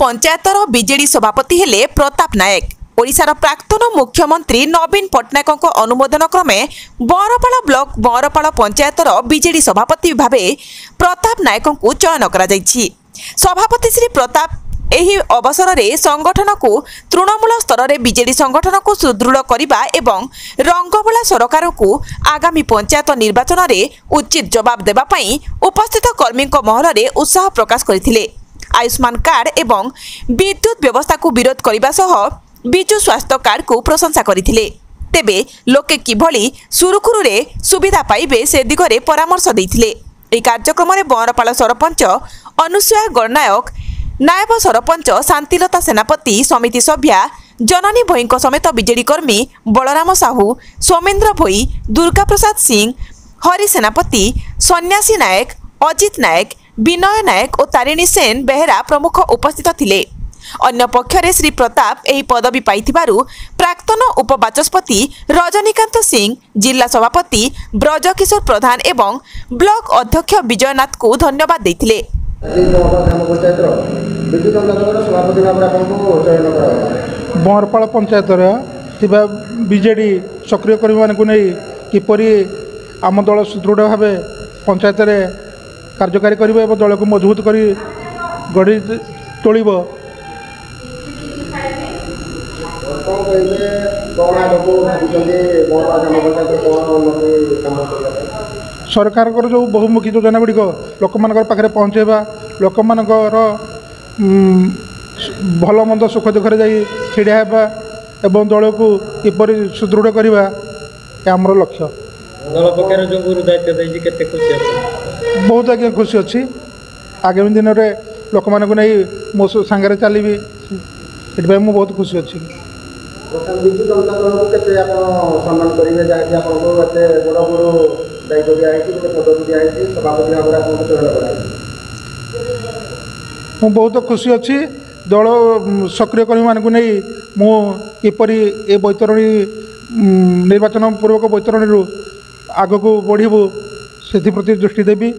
पंचायतर BJD सभापति हेले प्रताप नायक। ओडिशार प्राक्तन मुख्यमंत्री नवीन पट्टनायक अनुमोदन क्रमे बरपाल ब्लॉक बरपाल पंचायतर बीजेडी सभापति भावे प्रताप नायक को चयन करा जायछि। सभापति श्री प्रताप एही अवसर रे संगठन को तृणमूल स्तर रे बीजेडी संगठन को सुदृढ़ करने एवं रंगबोला सरकार को आगामी पंचायत निर्वाचन रे उचित जवाब देबा पई उपस्थित कर्मी महल रे उत्साह प्रकाश करथिले। आयुष्मान कार्ड एवं विद्युत व्यवस्था को विरोध करने सह विजु स्वास्थ्य कार्ड को प्रशंसा करथिले। तेबे लोके किभली सुरुखुरु रे सुविधा पाइबे से दिगरे परामर्श देथिले। एही कार्यक्रम रे बरपाल सरपंच अनुसुया गणनायक, नायब सरपंच शांतिलता सेनापति, समिति सभ्या जननी भोई समेत बीजेडी कर्मी बलराम साहू, सोमेन्द्र भोई, दुर्गा प्रसाद सिंह, हरि सेनापति, सन्यासी नायक, अजित नायक, विनय नायक और तारिणी सेन बेहेरा प्रमुख उपस्थित थिले। अन्य पक्षरे श्री प्रताप एही पदवी पाइथिबारु प्राक्तन उपबाचस्पति रजनीकांत सिंह, जिला सभापति ब्रजकिशोर प्रधान एवं ब्लॉक अध्यक्ष विजयनाथ को धन्यवाद देथिले। बरपाल पंचायत बीजेडी सक्रिय कर्मी को नहीं किपरि आम दल सुदृढ़ भाव पंचायत कार्यकारी करिबो एवं दल को मजबूत करी गढ़ी तोलिबो। सरकार जो बहुमुखी योजना गुड़िक लोक मान पाखे पहुँचेबा, लोक मान भल मंद सुख दुखे जाई छिड़ा एवं दल को किपरि सुदृढ़ करवा आमर लक्ष्य। दल पक्षर जो गुरु दायित्व देछि केते खुशी अछि? बहुत आगे खुशी अच्छी। आगामी दिन में लोक मान नहीं मो सांगे चलि से बहुत खुशी अच्छी। मु बहुत खुशी अच्छी। दल सक्रिय कर्मी मान नहीं मुपरि ए बैतरणी निर्वाचन पूर्वक बैतरणी आग को बढ़ू से दृष्टि देवी।